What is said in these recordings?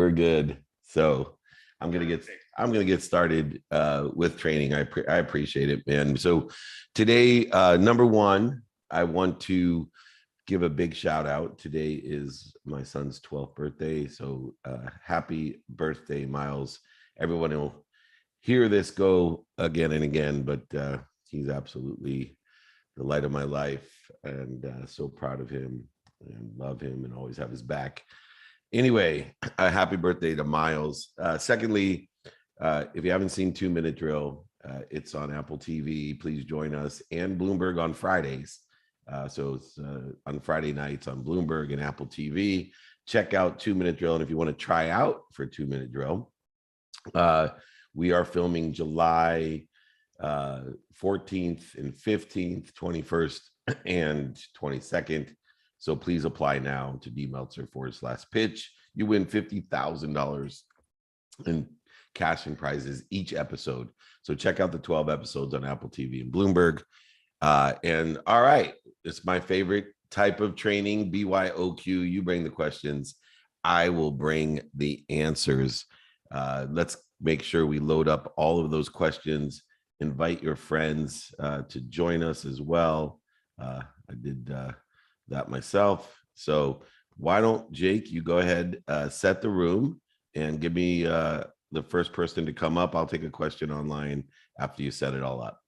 We're good. So I'm gonna get started with training. I appreciate it, man. So today, number one, I want to give a big shout out. Today is my son's 12th birthday. So happy birthday, Miles. Everyone will hear this go again and again, but he's absolutely the light of my life, and so proud of him and love him and always have his back. Anyway, happy birthday to Miles. Secondly, if you haven't seen 2 Minute Drill, it's on Apple TV. Please join us, and Bloomberg on Fridays. So it's on Friday nights on Bloomberg and Apple TV. Check out 2 Minute Drill. And if you want to try out for 2 Minute Drill, we are filming July 14th and 15th, 21st and 22nd. So please apply now to Meltzer/pitch. You win $50,000 in cash and prizes each episode. So check out the 12 episodes on Apple TV and Bloomberg. And all right, it's my favorite type of training, BYOQ. You bring the questions, I will bring the answers. Let's make sure we load up all of those questions. Invite your friends to join us as well. I did that myself. So why don't, Jake, you go ahead, set the room and give me the first person to come up. I'll take a question online after you set it all up.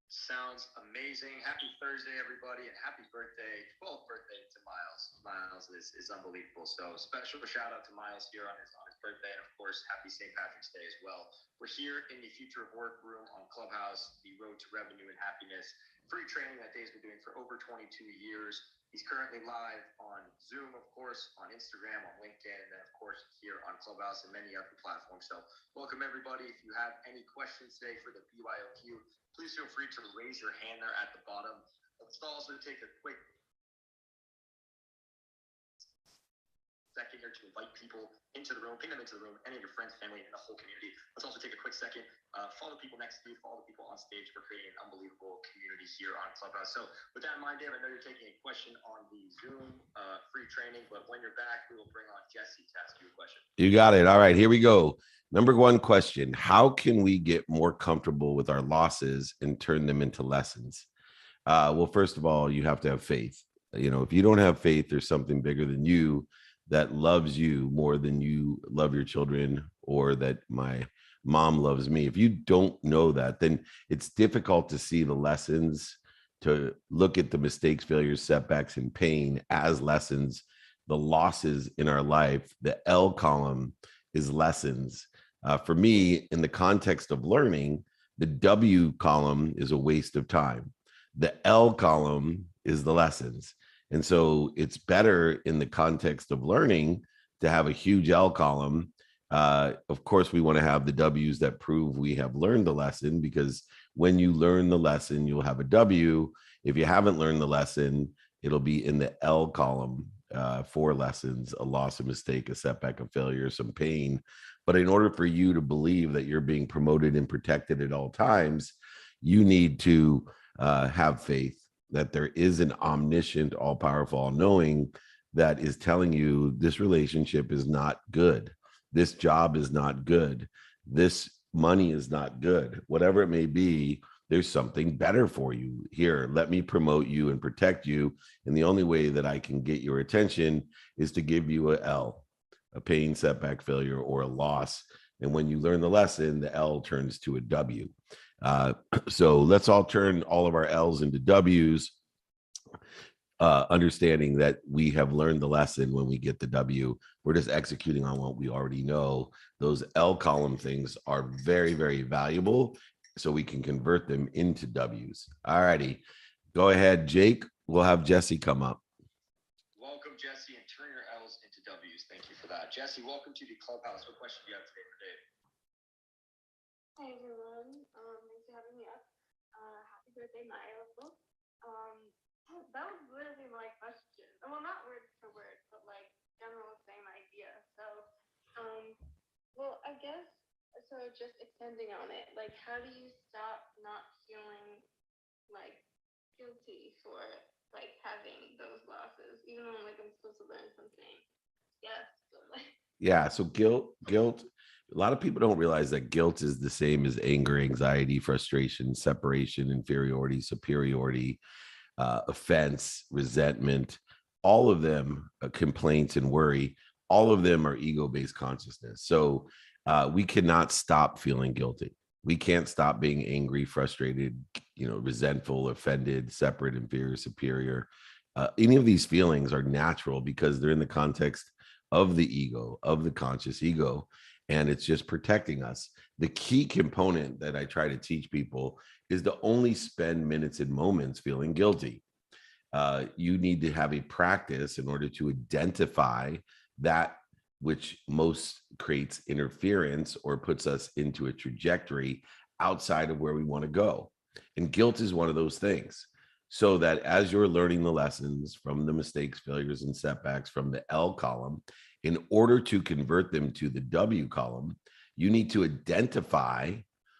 Sounds amazing. Happy Thursday, everybody, and happy birthday, 12th birthday to Miles. Miles is unbelievable. So special shout out to Miles here on his birthday, and of course, happy St. Patrick's Day as well. We're here in the Future of Work room on Clubhouse, the road to revenue and happiness. Free training that Dave's been doing for over 22 years. He's currently live on Zoom, of course, on Instagram, on LinkedIn, and then, of course, here on Clubhouse and many other platforms. So welcome, everybody. If you have any questions today for the BYOQ, please feel free to raise your hand there at the bottom. Let's also take a quick second here to invite people into the room, ping them into the room, any of your friends, family, and the whole community. Let's also take a quick second, follow the people next to you, follow the people on stage. We're creating an unbelievable community here on Clubhouse. So with that in mind, Dave, I know you're taking a question on the Zoom free training, but when you're back, we will bring on Jesse to ask you a question. You got it. All right, here we go. Number one question: how can we get more comfortable with our losses and turn them into lessons? Well, first of all, you have to have faith. You know, if you don't have faith, there's something bigger than you that loves you more than you love your children, or that my mom loves me. If you don't know that, then it's difficult to see the lessons, to look at the mistakes, failures, setbacks, and pain as lessons. The losses in our life, the L column, is lessons. For me, in the context of learning, the W column is a waste of time. The L column is the lessons. And so it's better in the context of learning to have a huge L column. Of course, we want to have the W's that prove we have learned the lesson, because when you learn the lesson, you'll have a W. If you haven't learned the lesson, it'll be in the L column for lessons: a loss, a mistake, a setback, a failure, some pain. But in order for you to believe that you're being promoted and protected at all times, you need to have faith that there is an omniscient, all-powerful, all-knowing that is telling you this relationship is not good. This job is not good. This money is not good. Whatever it may be, there's something better for you here. Let me promote you and protect you. And the only way that I can get your attention is to give you a L, a pain, setback, failure, or a loss. And when you learn the lesson, the L turns to a W. So let's all turn all of our L's into W's, understanding that we have learned the lesson. When we get the W, we're just executing on what we already know. Those L column things are very, very valuable, so we can convert them into W's. All righty, go ahead, Jake. We'll have Jesse come up. Welcome, Jesse, and turn your L's into W's. Thank you for that. Jesse, welcome to the Clubhouse. What question do you have today for Dave? Hi, everyone. Thanks for having me up. Happy birthday, Miles. That was literally my question. Well, not word for word, but like general same idea. So, well, I guess, so just extending on it, like, how do you stop not feeling like guilty for like having those losses, even when like I'm supposed to learn something? Yes, but like Yeah. So guilt. A lot of people don't realize that guilt is the same as anger, anxiety, frustration, separation, inferiority, superiority, offense, resentment, all of them, complaints and worry, all of them are ego-based consciousness. So we cannot stop feeling guilty. We can't stop being angry, frustrated, resentful, offended, separate, inferior, superior. Any of these feelings are natural because they're in the context of the ego, of the conscious ego, and it's just protecting us. The key component that I try to teach people is to only spend minutes and moments feeling guilty. You need to have a practice in order to identify that which most creates interference or puts us into a trajectory outside of where we want to go. And guilt is one of those things. So that as you're learning the lessons from the mistakes, failures, and setbacks from the L column, in order to convert them to the W column, you need to identify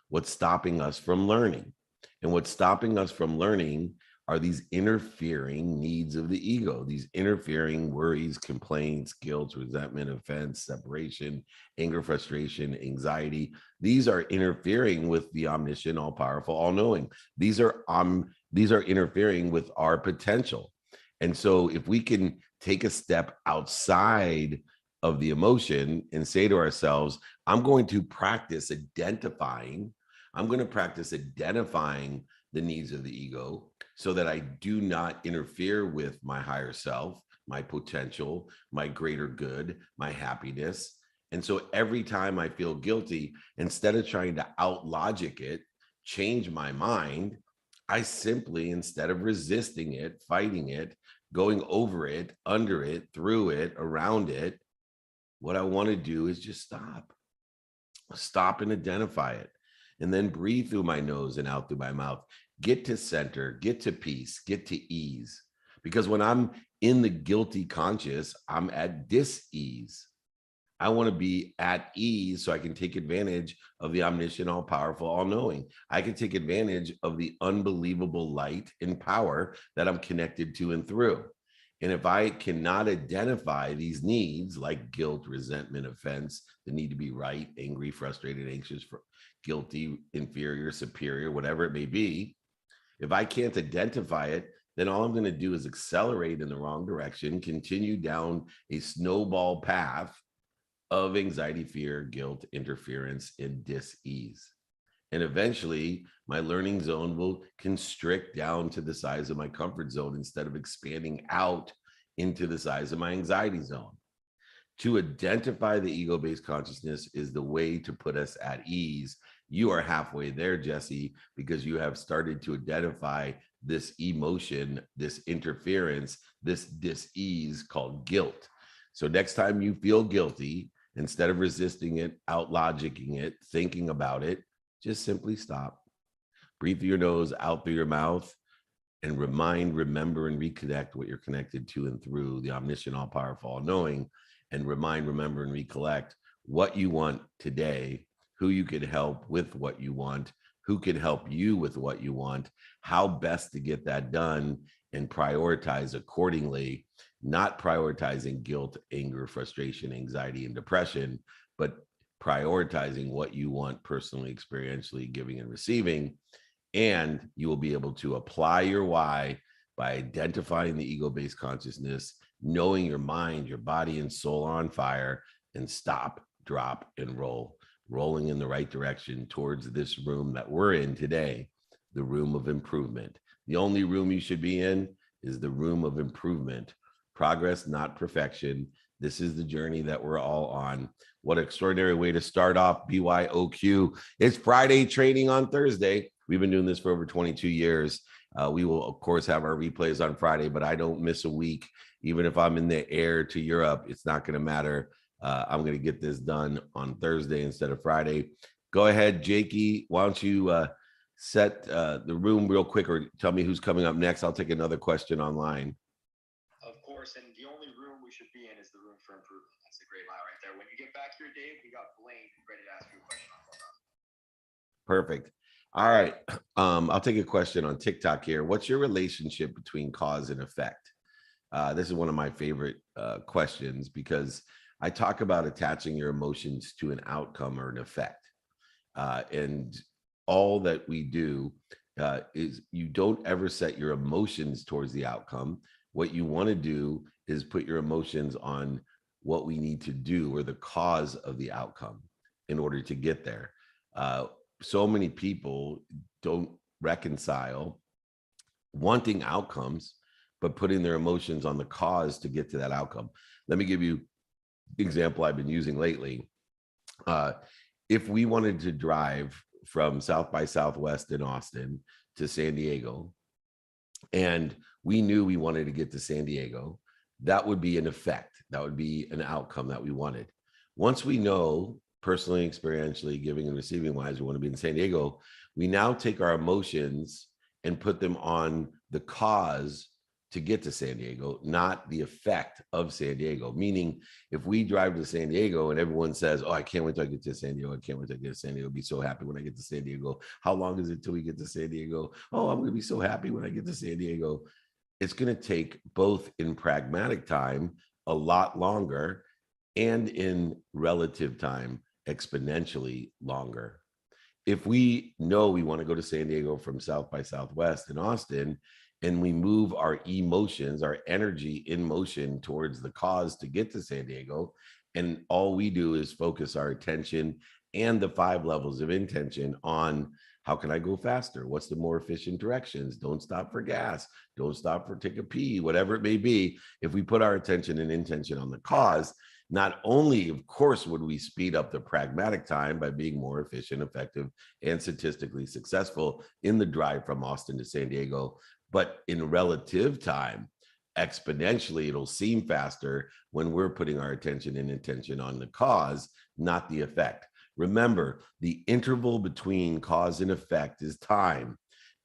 what's stopping us from learning. And what's stopping us from learning are these interfering needs of the ego, these interfering worries, complaints, guilt, resentment, offense, separation, anger, frustration, anxiety. These are interfering with the omniscient, all powerful, all knowing. These are interfering with our potential. And so if we can take a step outside of the emotion and say to ourselves, I'm going to practice identifying the needs of the ego so that I do not interfere with my higher self, my potential, my greater good, my happiness. And so every time I feel guilty, instead of trying to out logic it, change my mind, I simply, instead of resisting it, fighting it, going over it, under it, through it, around it, what I want to do is just stop and identify it, and then breathe through my nose and out through my mouth. Get to center, get to peace, get to ease. Because when I'm in the guilty conscious, I'm at dis-ease. I want to be at ease so I can take advantage of the omniscient, all powerful, all knowing. I can take advantage of the unbelievable light and power that I'm connected to and through. And if I cannot identify these needs like guilt, resentment, offense, the need to be right, angry, frustrated, anxious, guilty, inferior, superior, whatever it may be, if I can't identify it, then all I'm going to do is accelerate in the wrong direction, continue down a snowball path of anxiety, fear, guilt, interference, and dis-ease. And eventually my learning zone will constrict down to the size of my comfort zone instead of expanding out into the size of my anxiety zone. To identify the ego-based consciousness is the way to put us at ease. You are halfway there, Jesse, because you have started to identify this emotion, this interference, this dis-ease called guilt. So next time you feel guilty, instead of resisting it, out logicking it, thinking about it, just simply stop. Breathe through your nose, out through your mouth, and remember, and reconnect what you're connected to and through the omniscient, all powerful, all knowing, and remember, and recollect what you want today, who you could help with what you want, who could help you with what you want, how best to get that done, and prioritize accordingly, not prioritizing guilt, anger, frustration, anxiety, and depression, but prioritizing what you want personally, experientially, giving and receiving. And you will be able to apply your why by identifying the ego-based consciousness, knowing your mind, your body, and soul are on fire, and stop, drop, and rolling in the right direction towards this room that we're in today, the room of improvement. The only room you should be in is the room of improvement. Progress, not perfection. This is the journey that we're all on. What extraordinary way to start off BYOQ. It's Friday training on Thursday. We've been doing this for over 22 years. We will, of course, have our replays on Friday, but I don't miss a week. Even if I'm in the air to Europe, it's not going to matter. I'm going to get this done on Thursday instead of Friday. Go ahead, Jakey. Why don't you set the room real quick, or tell me who's coming up next? I'll take another question online. Of course, and the only room we should be in is the room for improvement. That's a great line right there. When you get back here, Dave, we got Blaine ready to ask you a question on Clubhouse. Perfect. All right. I'll take a question on TikTok here. What's your relationship between cause and effect? This is one of my favorite questions because I talk about attaching your emotions to an outcome or an effect. And all that we do is you don't ever set your emotions towards the outcome. What you want to do is put your emotions on what we need to do or the cause of the outcome in order to get there. So many people don't reconcile wanting outcomes, but putting their emotions on the cause to get to that outcome. Let me give you the example I've been using lately. If we wanted to drive from South by Southwest in Austin to San Diego, and we knew we wanted to get to San Diego, that would be an effect. That would be an outcome that we wanted. Once we know personally, experientially, giving and receiving wise, we want to be in San Diego, we now take our emotions and put them on the cause to get to San Diego, not the effect of San Diego. Meaning, if we drive to San Diego and everyone says, "Oh, I can't wait till I get to San Diego. I can't wait till I get to San Diego. I'll be so happy when I get to San Diego. How long is it till we get to San Diego? Oh, I'm going to be so happy when I get to San Diego." It's going to take both in pragmatic time a lot longer and in relative time exponentially longer. If we know we want to go to San Diego from South by Southwest in Austin, and we move our emotions, our energy in motion towards the cause to get to San Diego, and all we do is focus our attention and the 5 levels of intention on how can I go faster? What's the more efficient directions? Don't stop for gas. Don't stop for take a pee, whatever it may be. If we put our attention and intention on the cause, not only, of course, would we speed up the pragmatic time by being more efficient, effective, and statistically successful in the drive from Austin to San Diego, but in relative time, exponentially, it'll seem faster when we're putting our attention and intention on the cause, not the effect. Remember, the interval between cause and effect is time.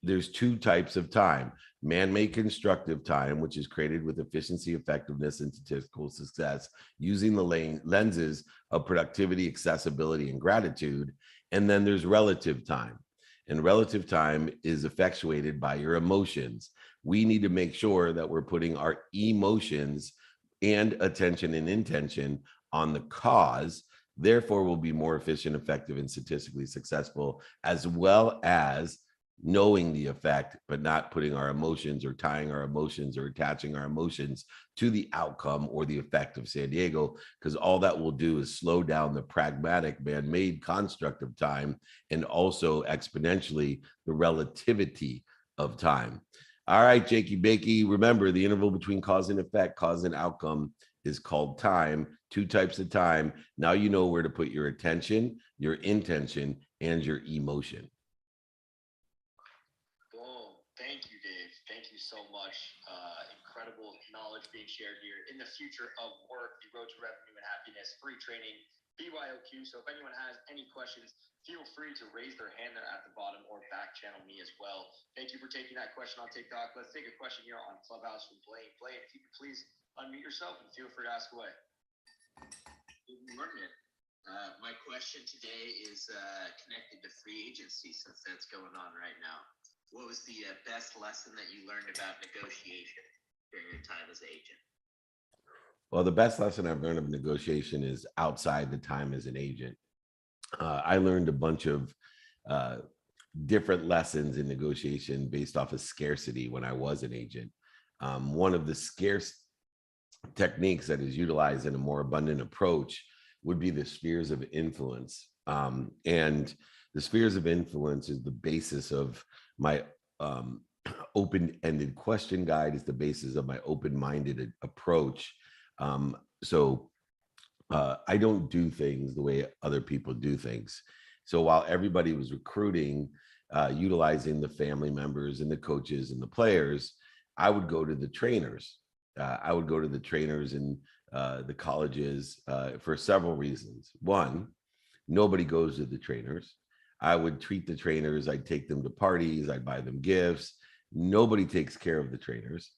There's 2 types of time: man-made constructive time, which is created with efficiency, effectiveness, and statistical success using the lenses of productivity, accessibility, and gratitude. And then there's relative time. And relative time is effectuated by your emotions. We need to make sure that we're putting our emotions and attention and intention on the cause. Therefore, we'll be more efficient, effective, and statistically successful, as well as knowing the effect, but not putting our emotions or tying our emotions or attaching our emotions to the outcome or the effect of San Diego, because all that will do is slow down the pragmatic man-made construct of time and also exponentially the relativity of time. All right, Jakey Bakey, remember the interval between cause and effect, cause and outcome, is called time. 2 types of time. Now you know where to put your attention, your intention, and your emotion. Boom. Thank you, Dave. Thank you so much. Incredible knowledge being shared here. In the future of work, the road to revenue and happiness, free training, BYOQ. So if anyone has any questions, feel free to raise their hand there at the bottom or back channel me as well. Thank you for taking that question on TikTok. Let's take a question here on Clubhouse from Blaine. Blaine, if you could please unmute yourself and feel free to ask away. Good morning. My question today is connected to free agency, since that's going on right now. What was the best lesson that you learned about negotiation during your time as agent? Well, the best lesson I've learned of negotiation is outside the time as an agent. I learned a bunch of different lessons in negotiation based off of scarcity when I was an agent. One of the scarce techniques that is utilized in a more abundant approach would be the spheres of influence. And the spheres of influence is the basis of my open-ended question guide, is the basis of my open-minded approach. So I don't do things the way other people do things. So while everybody was recruiting, utilizing the family members and the coaches and the players, I would go to the trainers. I would go to the trainers in the colleges for several reasons. One, nobody goes to the trainers. I would treat the trainers. I'd take them to parties. I'd buy them gifts. Nobody takes care of the trainers.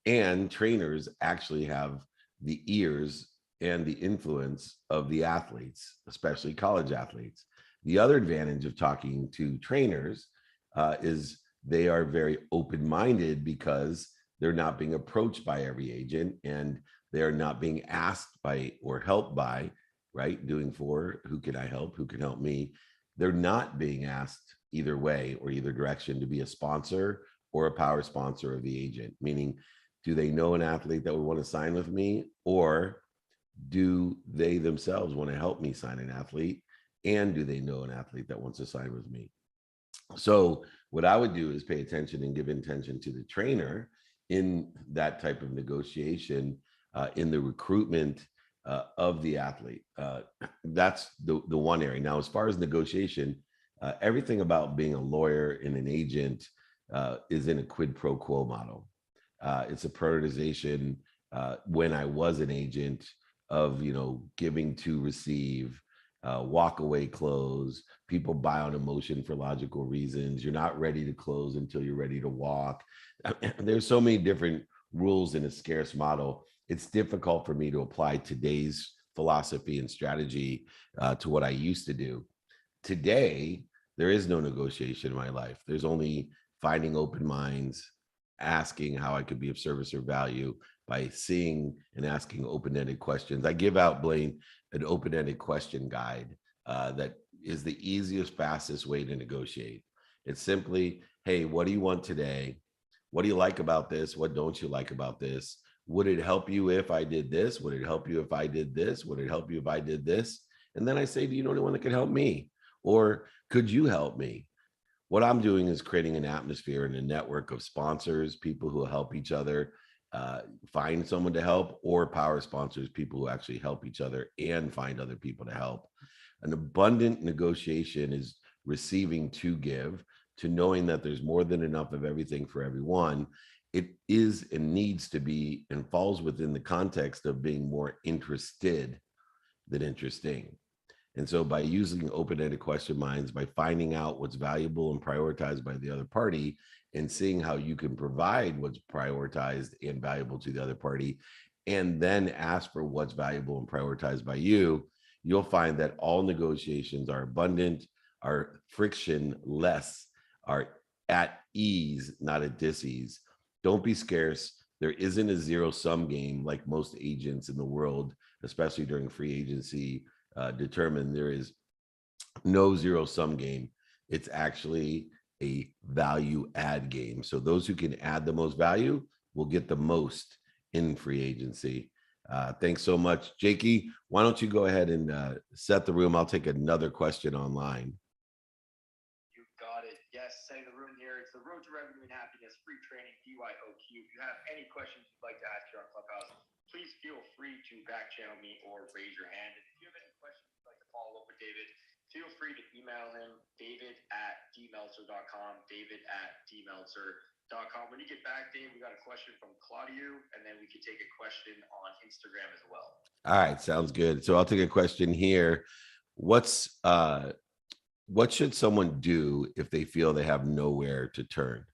And trainers actually have the ears and the influence of the athletes, especially college athletes. The other advantage of talking to trainers is they are very open-minded because they're not being approached by every agent, and They are not being asked by or helped by, right? Doing for who can I help? Who can help me? They're not being asked either way or either direction to be a sponsor or a power sponsor of the agent, meaning, do they know an athlete that would want to sign with me, or do they themselves want to help me sign an athlete? And do they know an athlete that wants to sign with me? So what I would do is pay attention and give attention to the trainer in that type of negotiation, in the recruitment of the athlete. That's the one area. Now, as far as negotiation, everything about being a lawyer and an agent is in a quid pro quo model. It's a prioritization, when I was an agent, of, giving to receive, walk away close. People buy on emotion for logical reasons. You're not ready to close until you're ready to walk. There's so many different rules in a scarce model. It's difficult for me to apply today's philosophy and strategy to what I used to do. Today, there is no negotiation in my life. There's only finding open minds, asking how I could be of service or value by seeing and asking open-ended questions. I give out, Blaine, an open-ended question guide that is the easiest, fastest way to negotiate. It's simply, hey, what do you want today? What do you like about this? What don't you like about this? Would it help you if I did this? Would it help you if I did this? Would it help you if I did this? And then I say, do you know anyone that can help me? Or could you help me? What I'm doing is creating an atmosphere and a network of sponsors, people who help each other find someone to help, or power sponsors, people who actually help each other and find other people to help. An abundant negotiation is receiving to give, to knowing that there's more than enough of everything for everyone. It is and needs to be and falls within the context of being more interested than interesting. And so by using open-ended question minds, by finding out what's valuable and prioritized by the other party, and seeing how you can provide what's prioritized and valuable to the other party, and then ask for what's valuable and prioritized by you, you'll find that all negotiations are abundant, are frictionless, are at ease, not at dis-ease. Don't be scarce. There isn't a zero-sum game like most agents in the world, especially during free agency, determined. There is no zero-sum game. It's actually a value add game. So those who can add the most value will get the most in free agency. Thanks so much, Jakey. Why don't you go ahead and set the room? I'll take another question online. You got it. Yes, setting the room here. It's the Road to Revenue and Happiness free training, BYOQ. If you have any questions you'd like to ask here on Clubhouse, please feel free to back channel me or raise your hand. And if you have any questions you'd like to follow up with David, feel free to email him, david@dmeltzer.com, david@dmeltzer.com. When you get back, Dave, we got a question from Claudio, and then we can take a question on Instagram as well. All right, sounds good. So I'll take a question here. What should someone do if they feel they have nowhere to turn?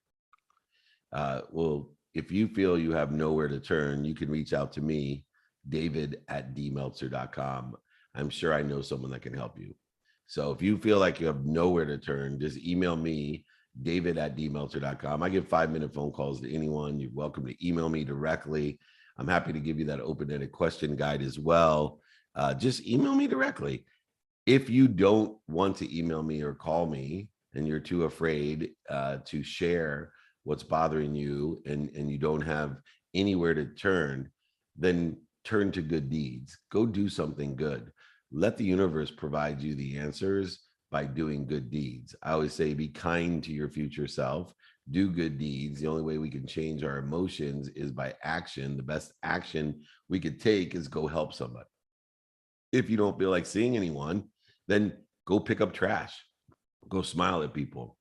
Well, if you feel you have nowhere to turn, you can reach out to me, david@dmeltzer.com. I'm sure I know someone that can help you. So if you feel like you have nowhere to turn, just email me, david@dmeltzer.com. I give 5-minute phone calls to anyone. You're welcome to email me directly. I'm happy to give you that open-ended question guide as well. Just email me directly. If you don't want to email me or call me, and you're too afraid to share what's bothering you, and you don't have anywhere to turn, then turn to good deeds. Go do something good. Let the universe provide you the answers by doing good deeds. I always say, be kind to your future self, do good deeds. The only way we can change our emotions is by action. The best action we could take is go help somebody. If you don't feel like seeing anyone, then go pick up trash, go smile at people,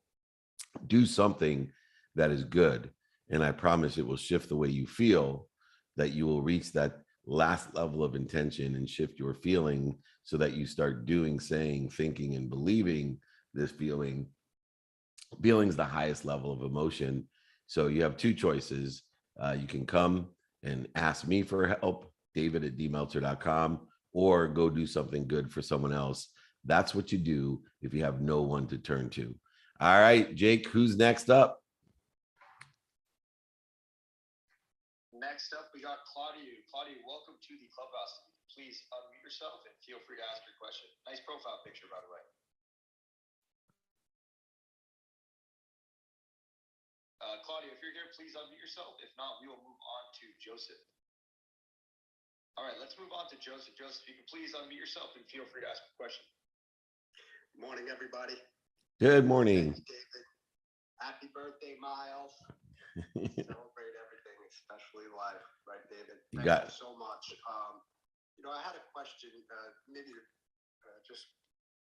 do something that is good. And I promise it will shift the way you feel, that you will reach that last level of intention and shift your feeling so that you start doing, saying, thinking, and believing this feeling. Feeling is the highest level of emotion. So you have two choices. You can come and ask me for help, david@dmeltzer.com, or go do something good for someone else. That's what you do if you have no one to turn to. All right, Jake, who's next up? Next up, we we got Claudia. Claudia, welcome to the clubhouse. Please unmute yourself and feel free to ask your question. Nice profile picture, by the way. Claudia, if you're here, please unmute yourself. If not, we will move on to Joseph. All right, let's move on to Joseph. Joseph, you can please unmute yourself and feel free to ask a question. Good morning, everybody. Good morning. Thanks, David. Happy birthday, Miles. Celebrate everything, especially life, right, David? Thank you so much. I had a question, maybe to just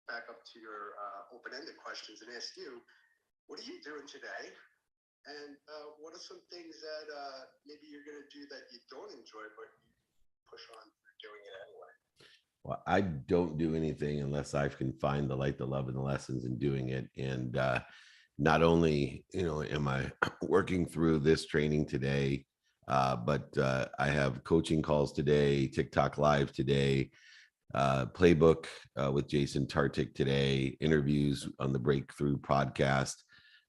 back up to your open-ended questions and ask you, what are you doing today? And what are some things that maybe you're going to do that you don't enjoy, but you push on doing it anyway? Well, I don't do anything unless I can find the light, the love, and the lessons in doing it. And not only, am I working through this training today, but I have coaching calls today, TikTok live today, playbook with Jason Tartik today, interviews on the Breakthrough podcast.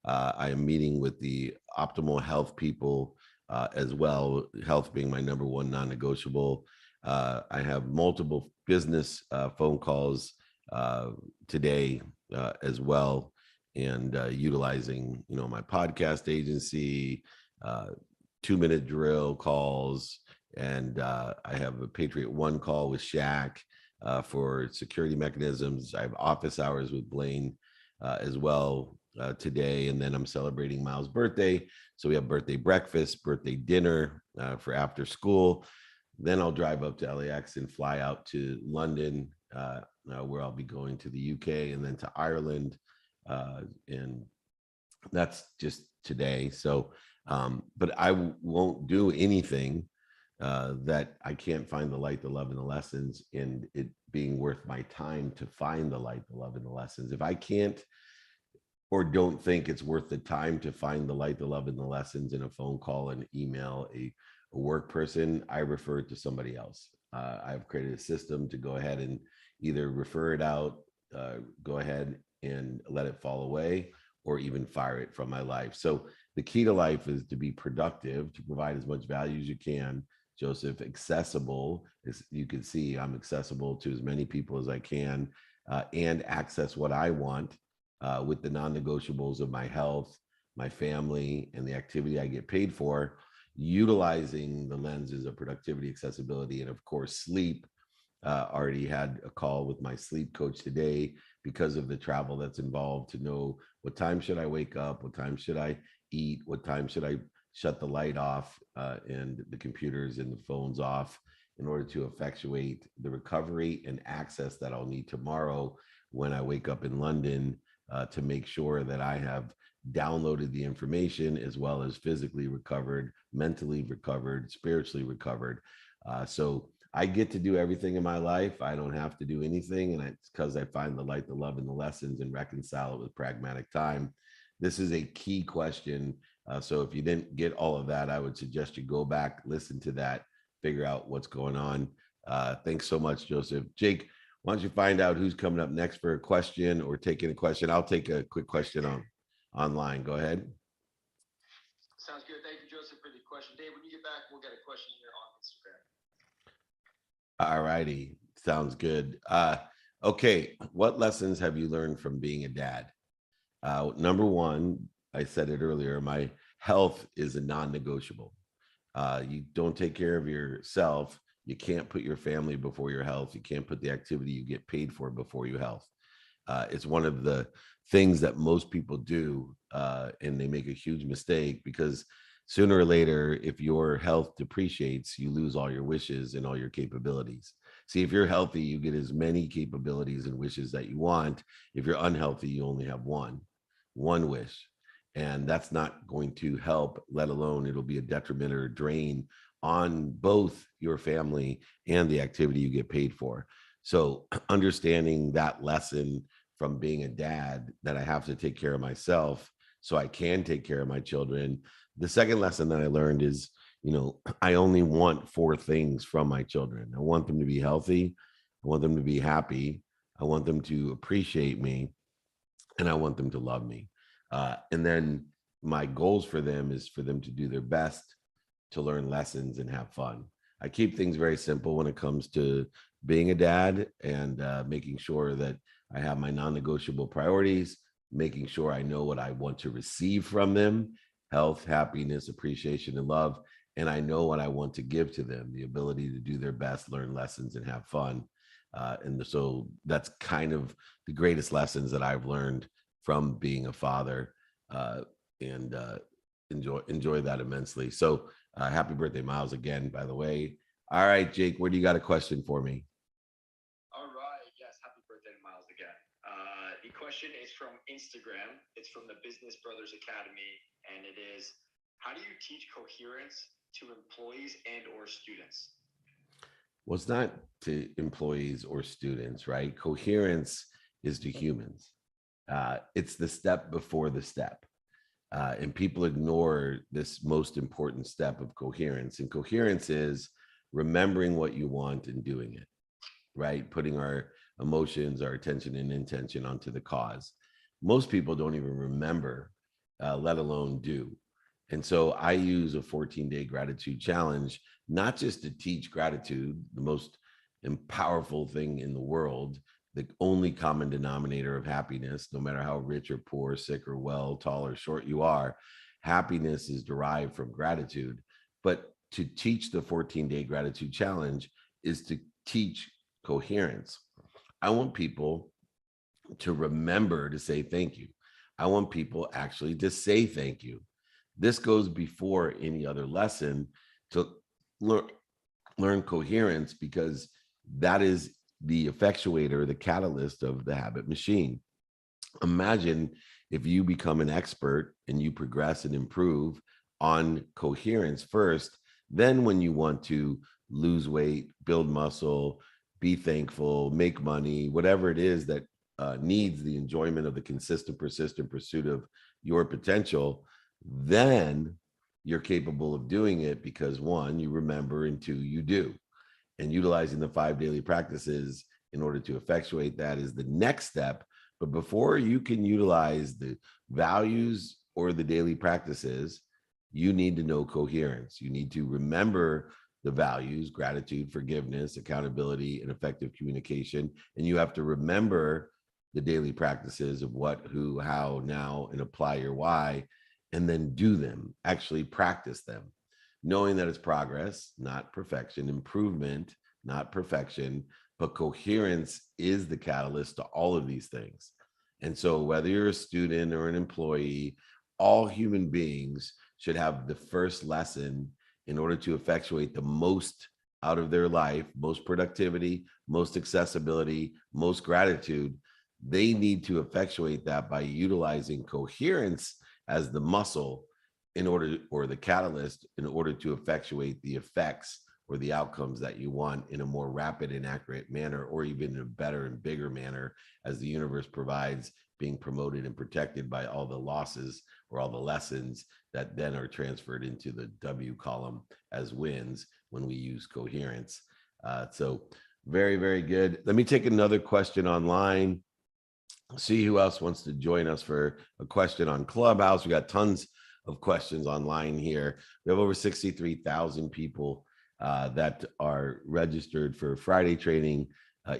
I am meeting with the optimal health people as well, health being my number one non-negotiable. I have multiple business phone calls today as well, and utilizing, my podcast agency, 2-minute drill calls, and I have a Patriot One call with Shaq for security mechanisms. I have office hours with Blaine as well today, and then I'm celebrating Miles' birthday. So we have birthday breakfast, birthday dinner for after school. Then I'll drive up to LAX and fly out to London, where I'll be going to the UK and then to Ireland. And that's just today. So, but I won't do anything that I can't find the light, the love, and the lessons, and it being worth my time to find the light, the love, and the lessons. If I can't or don't think it's worth the time to find the light, the love, and the lessons in a phone call, an email, a work person, I refer it to somebody else. I've created a system to go ahead and either refer it out, go ahead and let it fall away, or even fire it from my life. So the key to life is to be productive, to provide as much value as you can. Joseph, accessible, as you can see, I'm accessible to as many people as I can, and access what I want with the non-negotiables of my health, my family, and the activity I get paid for, utilizing the lenses of productivity, accessibility, and of course, sleep. Already had a call with my sleep coach today because of the travel that's involved, to know what time should I wake up, what time should I eat, what time should I shut the light off and the computers and the phones off, in order to effectuate the recovery and access that I'll need tomorrow when I wake up in London, to make sure that I have downloaded the information, as well as physically recovered, mentally recovered, spiritually recovered. So I get to do everything in my life. I don't have to do anything. And it's because I find the light, the love, and the lessons, and reconcile it with pragmatic time. This is a key question. So if you didn't get all of that, I would suggest you go back, listen to that, figure out what's going on. Thanks so much, Joseph. Jake, why don't you find out who's coming up next for a question or taking a question? I'll take a quick question online. Go ahead. Sounds good. Thank you, Joseph, for the question. Dave, when you get back, we'll get a question here on Instagram. All righty. Sounds good. Okay. What lessons have you learned from being a dad? Number one, I said it earlier, my health is a non-negotiable. You don't take care of yourself, you can't put your family before your health. You can't put the activity you get paid for before your health. It's one of the things that most people do, and they make a huge mistake, because sooner or later, if your health depreciates, you lose all your wishes and all your capabilities. See, if you're healthy, you get as many capabilities and wishes that you want. If you're unhealthy, you only have one wish. And that's not going to help, let alone it'll be a detriment or a drain on both your family and the activity you get paid for. So understanding that lesson from being a dad, that I have to take care of myself so I can take care of my children. The second lesson that I learned is, I only want 4 things from my children. I want them to be healthy. I want them to be happy. I want them to appreciate me, and I want them to love me. And then my goals for them is for them to do their best to learn lessons and have fun. I keep things very simple when it comes to being a dad, and making sure that I have my non-negotiable priorities, making sure I know what I want to receive from them: health, happiness, appreciation, and love. And I know what I want to give to them: the ability to do their best, learn lessons, and have fun. And so that's kind of the greatest lessons that I've learned from being a father, uh, and enjoy that immensely. So happy birthday, Miles, again, by the way. All right, Jake, where do you got a question for me? All right. Yes. Happy birthday to Miles again. The question is from Instagram. It's from the Business Brothers Academy, and it is, how do you teach coherence to employees and or students? Well, it's not to employees or students, right? Coherence is to humans. It's the step before the step. And people ignore this most important step of coherence. And coherence is remembering what you want and doing it, right? Putting our emotions, our attention and intention onto the cause. Most people don't even remember, let alone do. And so I use a 14-day gratitude challenge, not just to teach gratitude, the most powerful thing in the world, the only common denominator of happiness, no matter how rich or poor, sick or well, tall or short you are. Happiness is derived from gratitude. But to teach the 14-day gratitude challenge is to teach coherence. I want people to remember to say thank you. I want people actually to say thank you. This goes before any other lesson, to learn coherence, because that is the effectuator, the catalyst of the habit machine. Imagine if you become an expert and you progress and improve on coherence first, then when you want to lose weight, build muscle, be thankful, make money, whatever it is that needs the enjoyment of the consistent, persistent pursuit of your potential, then you're capable of doing it, because one, you remember, and two, you do. And utilizing the 5 daily practices in order to effectuate that is the next step. But before you can utilize the values or the daily practices, you need to know coherence. You need to remember the values: gratitude, forgiveness, accountability, and effective communication. And you have to remember the daily practices of what, who, how, now, and apply your why, and then do them, actually practice them, knowing that it's progress, not perfection, improvement, not perfection, but coherence is the catalyst to all of these things. And so whether you're a student or an employee, all human beings should have the first lesson in order to effectuate the most out of their life: most productivity, most accessibility, most gratitude. They need to effectuate that by utilizing coherence as the muscle in order, or the catalyst, in order to effectuate the effects or the outcomes that you want in a more rapid and accurate manner, or even in a better and bigger manner, as the universe provides, being promoted and protected by all the losses or all the lessons that then are transferred into the W column as wins when we use coherence. So very, very good. Let me take another question online. See who else wants to join us for a question on Clubhouse. We got tons of questions online here. We have over 63,000 people that are registered for Friday training,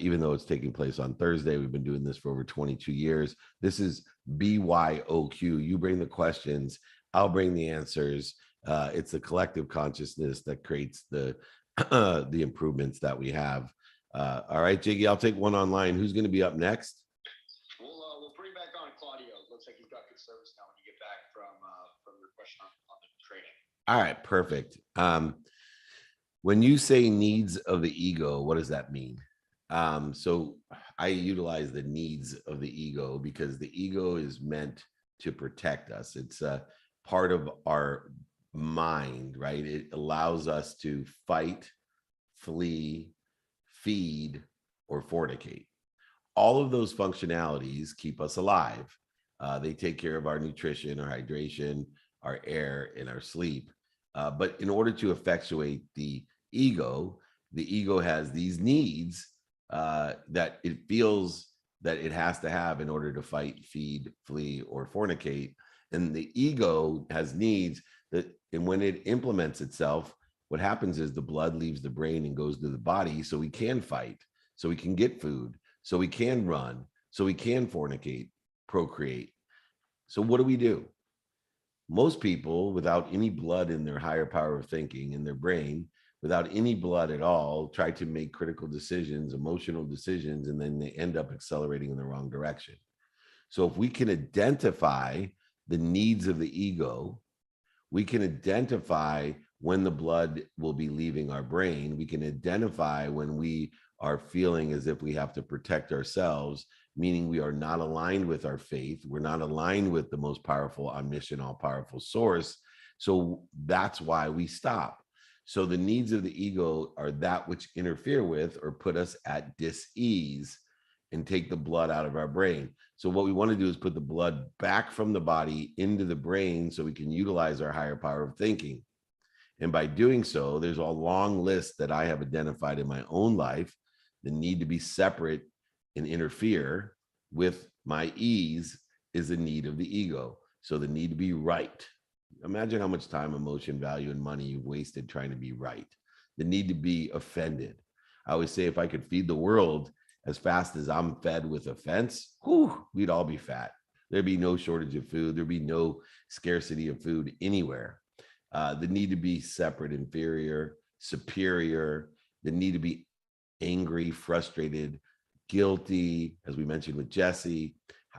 even though it's taking place on Thursday. We've been doing this for over 22 years. This is BYOQ. You bring the questions, I'll bring the answers. It's a collective consciousness that creates the the improvements that we have. All right, Jiggy, I'll take one online. Who's going to be up next? We'll bring back on Claudio. Looks like he's got good service now when you get back from your question on the training. All right, perfect. When you say needs of the ego, what does that mean? So I utilize the needs of the ego because the ego is meant to protect us. It's a part of our mind, right? It allows us to fight, flee, feed, or fornicate. All of those functionalities keep us alive. They take care of our nutrition, our hydration, our air, and our sleep. But in order to effectuate the ego has these needs that it feels that it has to have in order to fight, feed, flee, or fornicate. And the ego has needs And when it implements itself, what happens is the blood leaves the brain and goes to the body, so we can fight, so we can get food, so we can run, so we can fornicate, procreate. So what do? Most people, without any blood in their higher power of thinking in their brain, without any blood at all, try to make critical decisions, emotional decisions, and then they end up accelerating in the wrong direction. So if we can identify the needs of the ego, we can identify when the blood will be leaving our brain. We can identify when we are feeling as if we have to protect ourselves, meaning we are not aligned with our faith. We're not aligned with the most powerful, omniscient, all powerful source. So that's why we stop. So the needs of the ego are that which interfere with or put us at dis-ease and take the blood out of our brain. So what we want to do is put the blood back from the body into the brain so we can utilize our higher power of thinking. And by doing so, there's a long list that I have identified in my own life that need to be separate and interfere with my ease is the need of the ego. So the need to be right. Imagine how much time, emotion, value, and money you've wasted trying to be right. The need to be offended. I always say if I could feed the world as fast as I'm fed with offense, we'd all be fat. There'd be no shortage of food. There'd be no scarcity of food anywhere. The need to be separate, inferior, superior, the need to be angry, frustrated, guilty, as we mentioned with Jesse.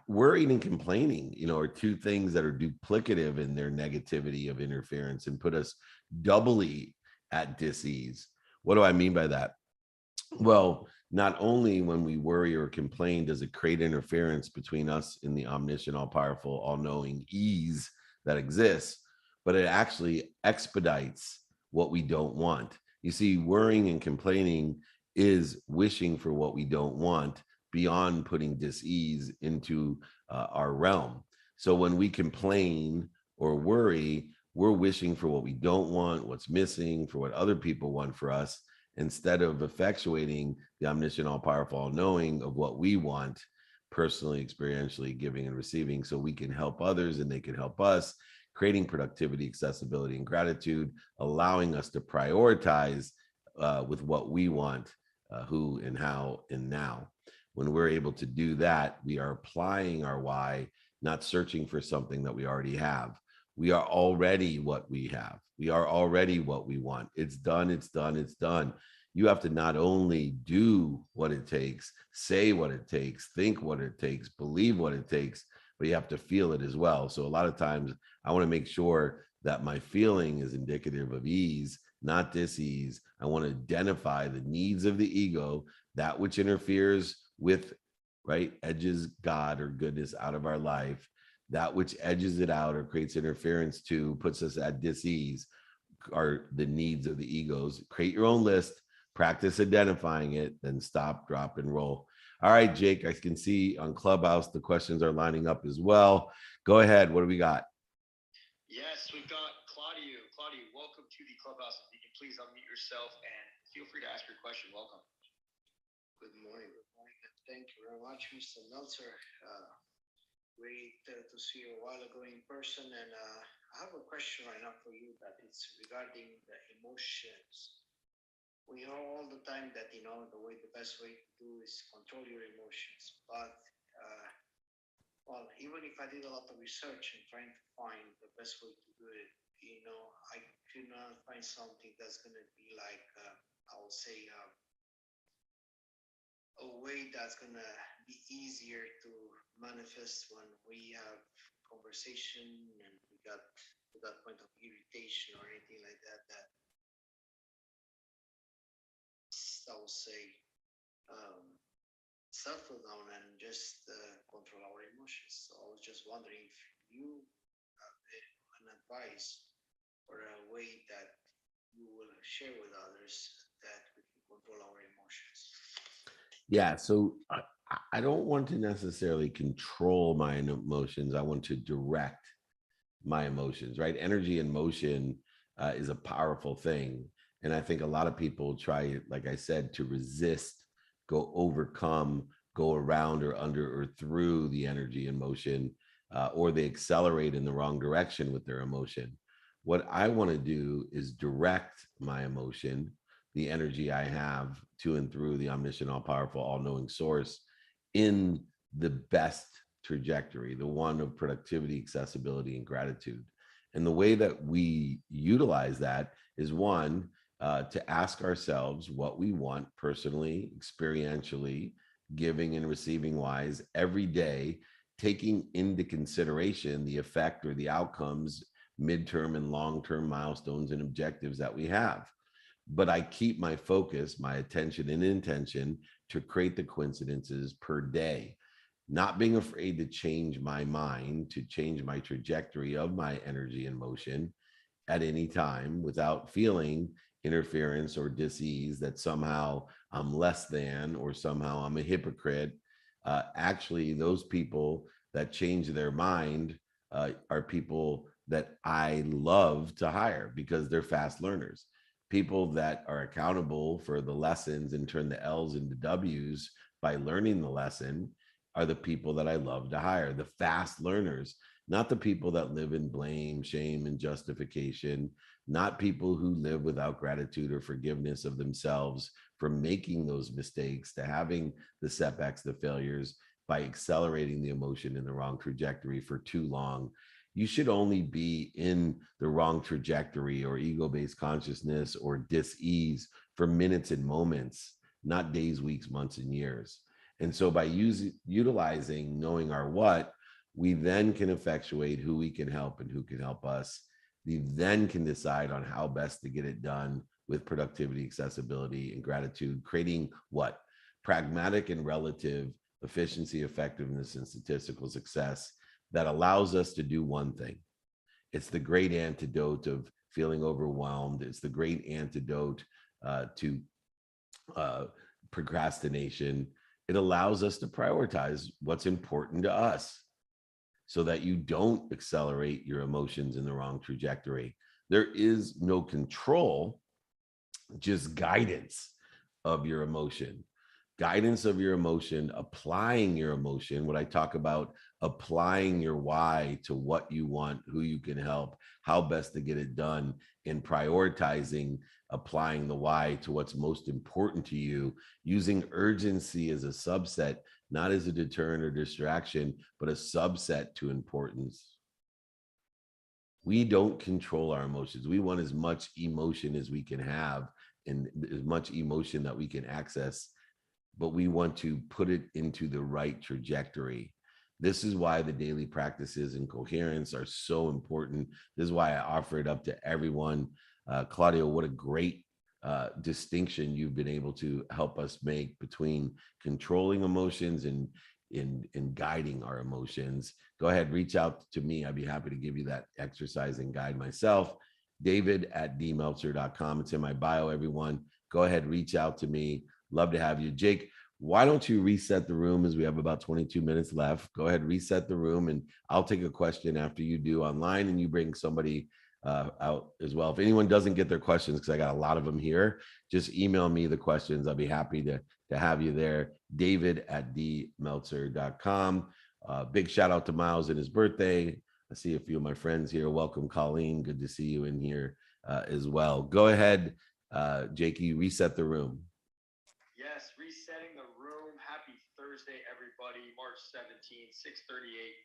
Worrying and complaining, are two things that are duplicative in their negativity of interference and put us doubly at dis-ease. What do I mean by that? Well, not only when we worry or complain does it create interference between us and the omniscient, all-powerful, all-knowing ease that exists, but it actually expedites what we don't want. You see, worrying and complaining is wishing for what we don't want beyond putting dis-ease into our realm. So when we complain or worry, we're wishing for what we don't want, what's missing, for what other people want for us, instead of effectuating the omniscient, all-powerful, all-knowing of what we want personally, experientially, giving and receiving, so we can help others and they can help us, creating productivity, accessibility, and gratitude, allowing us to prioritize with what we want, who and how and now. When we're able to do that, we are applying our why, not searching for something that we already have. We are already what we have. We are already what we want. It's done, it's done, it's done. You have to not only do what it takes, say what it takes, think what it takes, believe what it takes, but you have to feel it as well. So a lot of times I want to make sure that my feeling is indicative of ease, not dis-ease. I want to identify the needs of the ego, that which interferes with, right, edges God or goodness out of our life, that which edges it out or creates interference to, puts us at dis-ease, are the needs of the egos. Create your own list, practice identifying it, then stop, drop, and roll. All right, Jake, I can see on Clubhouse the questions are lining up as well. Go ahead. What do we got? Yes, we've got Claudio. Claudio, welcome to the Clubhouse. If you can please unmute yourself and feel free to ask your question. Welcome. Good morning. Good morning. Thank you very much, Mr. Meltzer. Great to see you a while ago in person. And I have a question right now for you that it's regarding the emotions. We hear all the time that, the best way to do is control your emotions. But, even if I did a lot of research and trying to find the best way to do it, I could not find something that's going to be like, I would say, a way that's going to be easier to manifest when we have conversation and we got to that point of irritation or anything like that, I would say, settle down and just control our emotions. So I was just wondering if you have an advice or a way that you will share with others that we can control our emotions. Yeah, so I don't want to necessarily control my emotions. I want to direct my emotions, right? Energy and motion is a powerful thing. And I think a lot of people try, like I said, to resist, go overcome, go around or under or through the energy and motion, or they accelerate in the wrong direction with their emotion. What I want to do is direct my emotion, the energy I have to and through the omniscient, all powerful, all knowing source in the best trajectory, the one of productivity, accessibility, and gratitude. And the way that we utilize that is one, to ask ourselves what we want personally, experientially, giving and receiving wise every day, taking into consideration the effect or the outcomes, midterm and long-term milestones and objectives that we have. But I keep my focus, my attention and intention to create the coincidences per day, not being afraid to change my mind, to change my trajectory of my energy and motion at any time without feeling interference or dis-ease that somehow I'm less than or somehow I'm a hypocrite. Actually, those people that change their mind are people that I love to hire because they're fast learners. People that are accountable for the lessons and turn the L's into W's by learning the lesson are the people that I love to hire, the fast learners, not the people that live in blame, shame, and justification, not people who live without gratitude or forgiveness of themselves for making those mistakes, to having the setbacks, the failures by accelerating the emotion in the wrong trajectory for too long. You should only be in the wrong trajectory or ego-based consciousness or dis-ease for minutes and moments, not days, weeks, months, and years. And so by utilizing knowing our what, we then can effectuate who we can help and who can help us. We then can decide on how best to get it done with productivity, accessibility, and gratitude, creating what? Pragmatic and relative efficiency, effectiveness, and statistical success that allows us to do one thing. It's the great antidote of feeling overwhelmed. It's the great antidote to procrastination. It allows us to prioritize what's important to us so that you don't accelerate your emotions in the wrong trajectory. There is no control, just guidance of your emotion. Guidance of your emotion, applying your emotion. What I talk about, applying your why to what you want, who you can help, how best to get it done, and prioritizing applying the why to what's most important to you, using urgency as a subset, not as a deterrent or distraction, but a subset to importance. We don't control our emotions. We want as much emotion as we can have and as much emotion that we can access, but we want to put it into the right trajectory. This is why the daily practices and coherence are so important. This is why I offer it up to everyone. Claudio, what a great distinction you've been able to help us make between controlling emotions and in guiding our emotions. Go ahead, reach out to me. I'd be happy to give you that exercise and guide myself. David@dmeltzer.com. It's in my bio, everyone. Go ahead, reach out to me. Love to have you. Jake, why don't you reset the room as we have about 22 minutes left? Go ahead, reset the room, and I'll take a question after you do online, and you bring somebody out as well. If anyone doesn't get their questions, because I got a lot of them here, just email me the questions. I'll be happy to have you there. David@dmeltzer.com. Big shout out to Miles and his birthday. I see a few of my friends here. Welcome, Colleen. Good to see you in here as well. Go ahead, Jakey, reset the room. Yes, resetting the room. Happy Thursday, everybody. March 17th, 6:38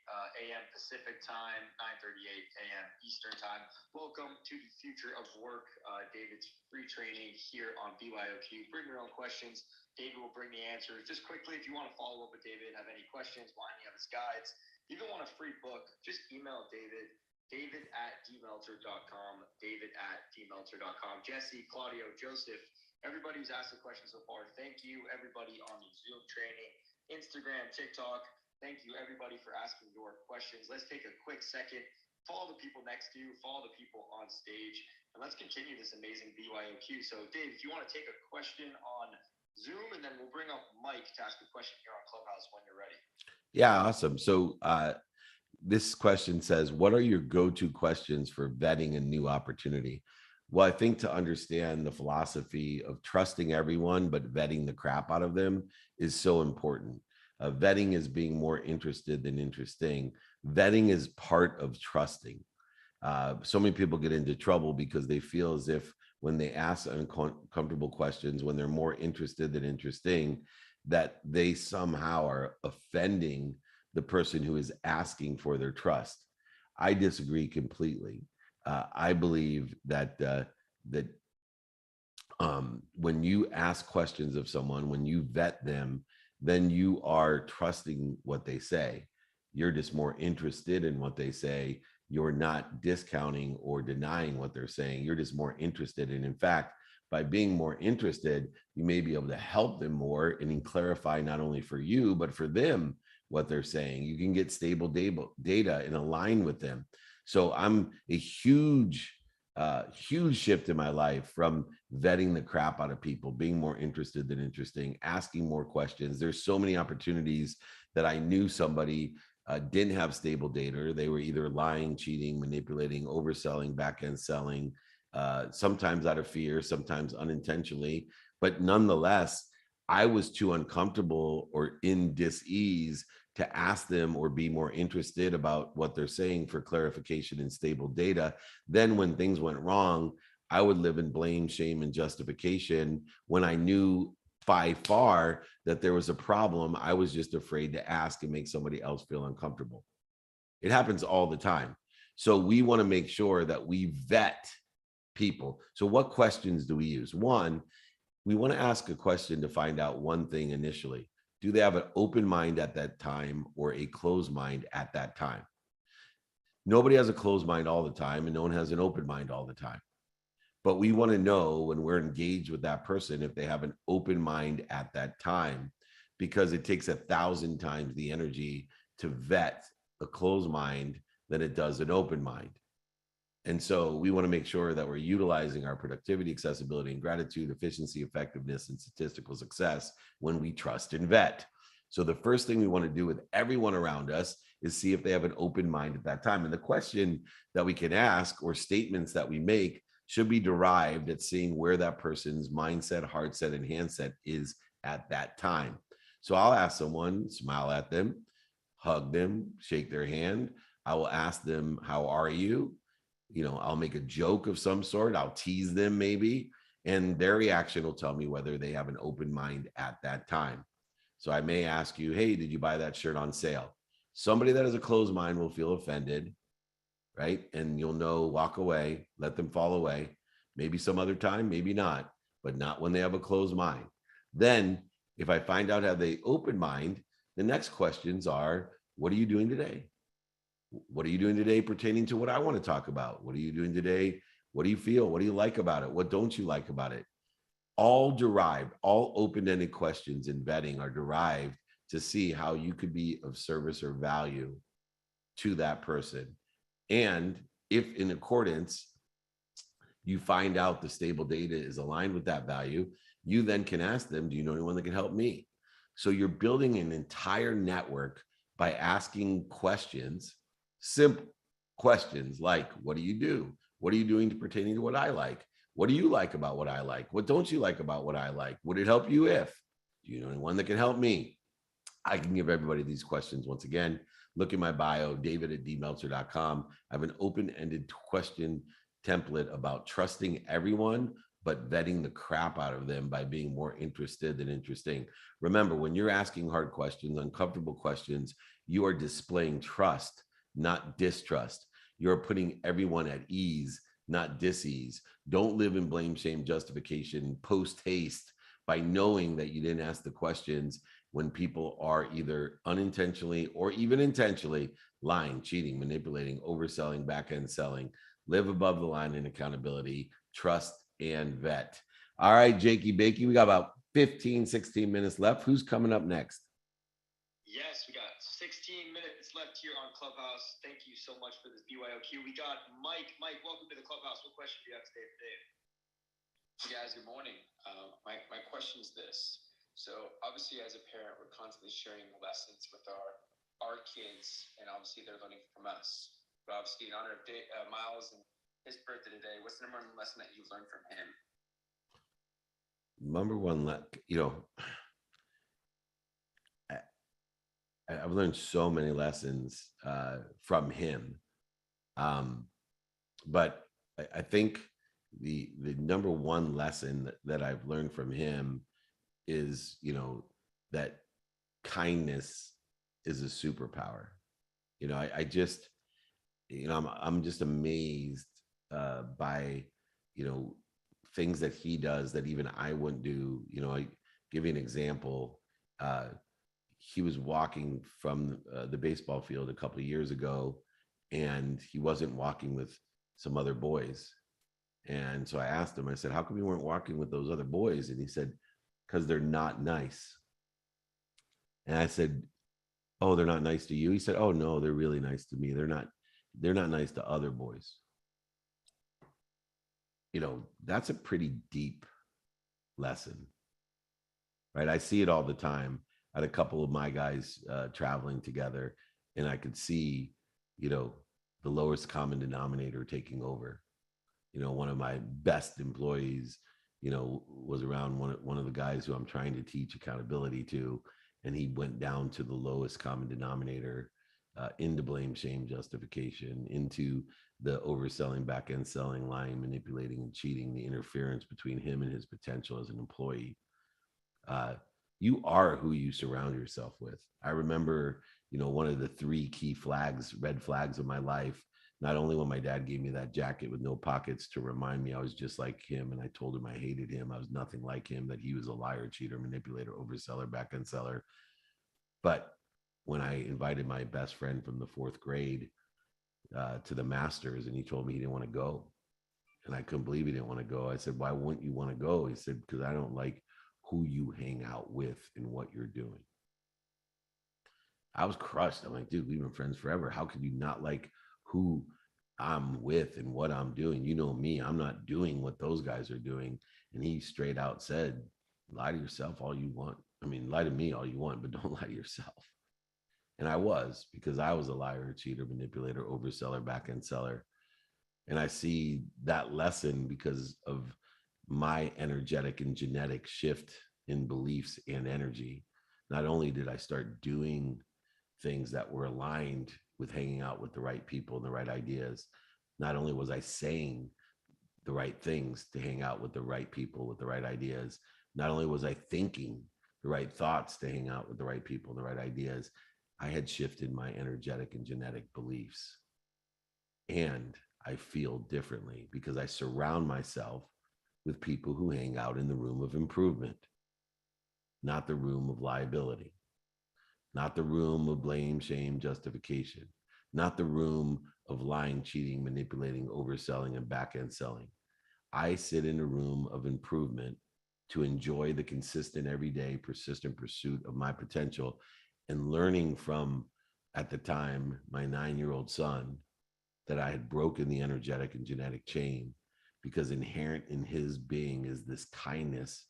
a.m. Pacific time, 9:38 a.m. Eastern time. Welcome to the future of work. David's free training here on BYOQ. Bring your own questions. David will bring the answers. Just quickly, if you want to follow up with David, have any questions, want any of his guides, even want a free book, just email David. David@dmeltzer.com. David@dmeltzer.com. Jesse, Claudio, Joseph, everybody who's asked a question so far, thank you. Everybody on the Zoom training, Instagram, TikTok, thank you everybody for asking your questions. Let's take a quick second, follow the people next to you, follow the people on stage, and let's continue this amazing BYOQ. So Dave, if you want to take a question on Zoom, and then we'll bring up Mike to ask a question here on Clubhouse when you're ready. Yeah, awesome. So this question says, what are your go-to questions for vetting a new opportunity? Well, I think to understand the philosophy of trusting everyone, but vetting the crap out of them is so important. Vetting is being more interested than interesting. Vetting is part of trusting. So many people get into trouble because they feel as if when they ask uncomfortable questions, when they're more interested than interesting, that they somehow are offending the person who is asking for their trust. I disagree completely. I believe that when you ask questions of someone, when you vet them, then you are trusting what they say. You're just more interested in what they say. You're not discounting or denying what they're saying. You're just more interested. And in fact, by being more interested, you may be able to help them more and clarify not only for you, but for them what they're saying. You can get stable data and align with them. So I'm a huge shift in my life from vetting the crap out of people, being more interested than interesting, asking more questions. There's so many opportunities that I knew somebody didn't have stable data. They were either lying, cheating, manipulating, overselling, back end selling, sometimes out of fear, sometimes unintentionally. But nonetheless, I was too uncomfortable or in dis-ease to ask them or be more interested about what they're saying for clarification and stable data. Then when things went wrong, I would live in blame, shame, and justification when I knew by far that there was a problem. I was just afraid to ask and make somebody else feel uncomfortable. It happens all the time. So we want to make sure that we vet people. So what questions do we use? One, we want to ask a question to find out one thing initially. Do they have an open mind at that time or a closed mind at that time? Nobody has a closed mind all the time, and no one has an open mind all the time. But we want to know when we're engaged with that person if they have an open mind at that time, because it takes 1,000 times the energy to vet a closed mind than it does an open mind. And so we want to make sure that we're utilizing our productivity, accessibility, and gratitude, efficiency, effectiveness, and statistical success when we trust and vet. So the first thing we want to do with everyone around us is see if they have an open mind at that time. And the question that we can ask or statements that we make should be derived at seeing where that person's mindset, heart set, and handset is at that time. So I'll ask someone, smile at them, hug them, shake their hand. I will ask them, how are you? I'll make a joke of some sort. I'll tease them maybe, and their reaction will tell me whether they have an open mind at that time. So I may ask you, hey, did you buy that shirt on sale? Somebody that has a closed mind will feel offended, right? And you'll know, walk away, let them fall away. Maybe some other time, maybe not, but not when they have a closed mind. Then if I find out how they open mind, the next questions are, what are you doing today? What are you doing today pertaining to what I want to talk about? What are you doing today? What do you feel? What do you like about it? What don't you like about it? All derived, all open-ended questions in vetting are derived to see how you could be of service or value to that person. And if in accordance, you find out the stable data is aligned with that value, you then can ask them, do you know anyone that can help me? So you're building an entire network by asking questions, simple questions like, what do you do? What are you doing to pertaining to what I like? What do you like about what I like? What don't you like about what I like? Would it help you if? Do you know anyone that can help me? I can give everybody these questions once again. Look in my bio, david@dmeltzer.com. I have an open-ended question template about trusting everyone, but vetting the crap out of them by being more interested than interesting. Remember, when you're asking hard questions, uncomfortable questions, you are displaying trust, not distrust. You're putting everyone at ease, not dis-ease. Don't live in blame, shame, justification, post haste by knowing that you didn't ask the questions when people are either unintentionally or even intentionally lying, cheating, manipulating, overselling, back-end selling. Live above the line in accountability, trust, and vet. All right, Jakey Bakey, we got about 15, 16 minutes left. Who's coming up next? Yes, we got 16 minutes left here on Clubhouse. Thank you so much for this BYOQ. We got Mike. Mike, welcome to the Clubhouse. What question do you have today, Dave? Hey guys, good morning. My question is this. So obviously as a parent, we're constantly sharing lessons with our kids, and obviously they're learning from us. But obviously in honor of Miles and his birthday today, what's the number one lesson that you've learned from him? Number one, I've learned so many lessons from him. But I think the number one lesson that I've learned from him is, that kindness is a superpower. I just, I'm just amazed by, you know, things that he does that even I wouldn't do. I give you an example. Uh, he was walking from the baseball field a couple of years ago, and he wasn't walking with some other boys. And so I asked him, I said, how come you weren't walking with those other boys? And he said, because they're not nice. And I said, oh, they're not nice to you? He said, oh no, they're really nice to me. They're not nice to other boys. That's a pretty deep lesson, right? I see it all the time. I had a couple of my guys traveling together, and I could see, the lowest common denominator taking over. One of my best employees, was around one of the guys who I'm trying to teach accountability to, and he went down to the lowest common denominator, into blame, shame, justification, into the overselling, back end selling, lying, manipulating, and cheating, the interference between him and his potential as an employee. Uh, you are who you surround yourself with. I remember, one of the three key flags, red flags of my life, not only when my dad gave me that jacket with no pockets to remind me I was just like him, and I told him I hated him, I was nothing like him, that he was a liar, cheater, manipulator, overseller, back end seller. But when I invited my best friend from the fourth grade to the Masters, and he told me he didn't want to go, and I couldn't believe he didn't want to go. I said, why wouldn't you want to go? He said, because I don't like who you hang out with and what you're doing. I was crushed. I'm like, dude, we've been friends forever. How could you not like who I'm with and what I'm doing? You know me, I'm not doing what those guys are doing. And he straight out said, lie to yourself all you want. I mean, lie to me all you want, but don't lie to yourself. And I was, because I was a liar, cheater, manipulator, overseller, back end seller. And I see that lesson because of my energetic and genetic shift in beliefs and energy. Not only did I start doing things that were aligned with hanging out with the right people and the right ideas, not only was I saying the right things to hang out with the right people with the right ideas, not only was I thinking the right thoughts to hang out with the right people and the right ideas, I had shifted my energetic and genetic beliefs. And I feel differently because I surround myself with people who hang out in the room of improvement, not the room of liability, not the room of blame, shame, justification, not the room of lying, cheating, manipulating, overselling, and back end selling. I sit in a room of improvement to enjoy the consistent, everyday, persistent pursuit of my potential, and learning from, at the time, my 9-year-old son, that I had broken the energetic and genetic chain, because inherent in his being is this kindness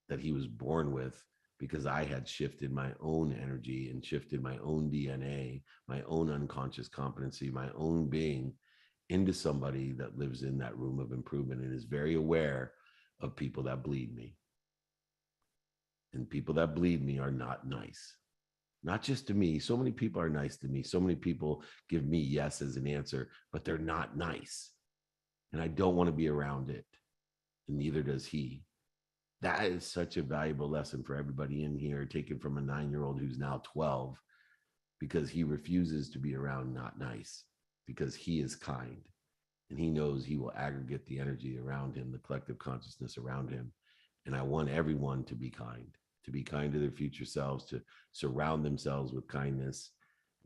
that he was born with, because I had shifted my own energy and shifted my own DNA, my own unconscious competency, my own being into somebody that lives in that room of improvement and is very aware of people that bleed me. And people that bleed me are not nice. Not just to me. So many people are nice to me. So many people give me yes as an answer, but they're not nice. And I don't want to be around it. And neither does he. That is such a valuable lesson for everybody in here, taken from a 9-year-old who's now 12, because he refuses to be around not nice, because he is kind. And he knows he will aggregate the energy around him, the collective consciousness around him. And I want everyone to be kind to their future selves, to surround themselves with kindness,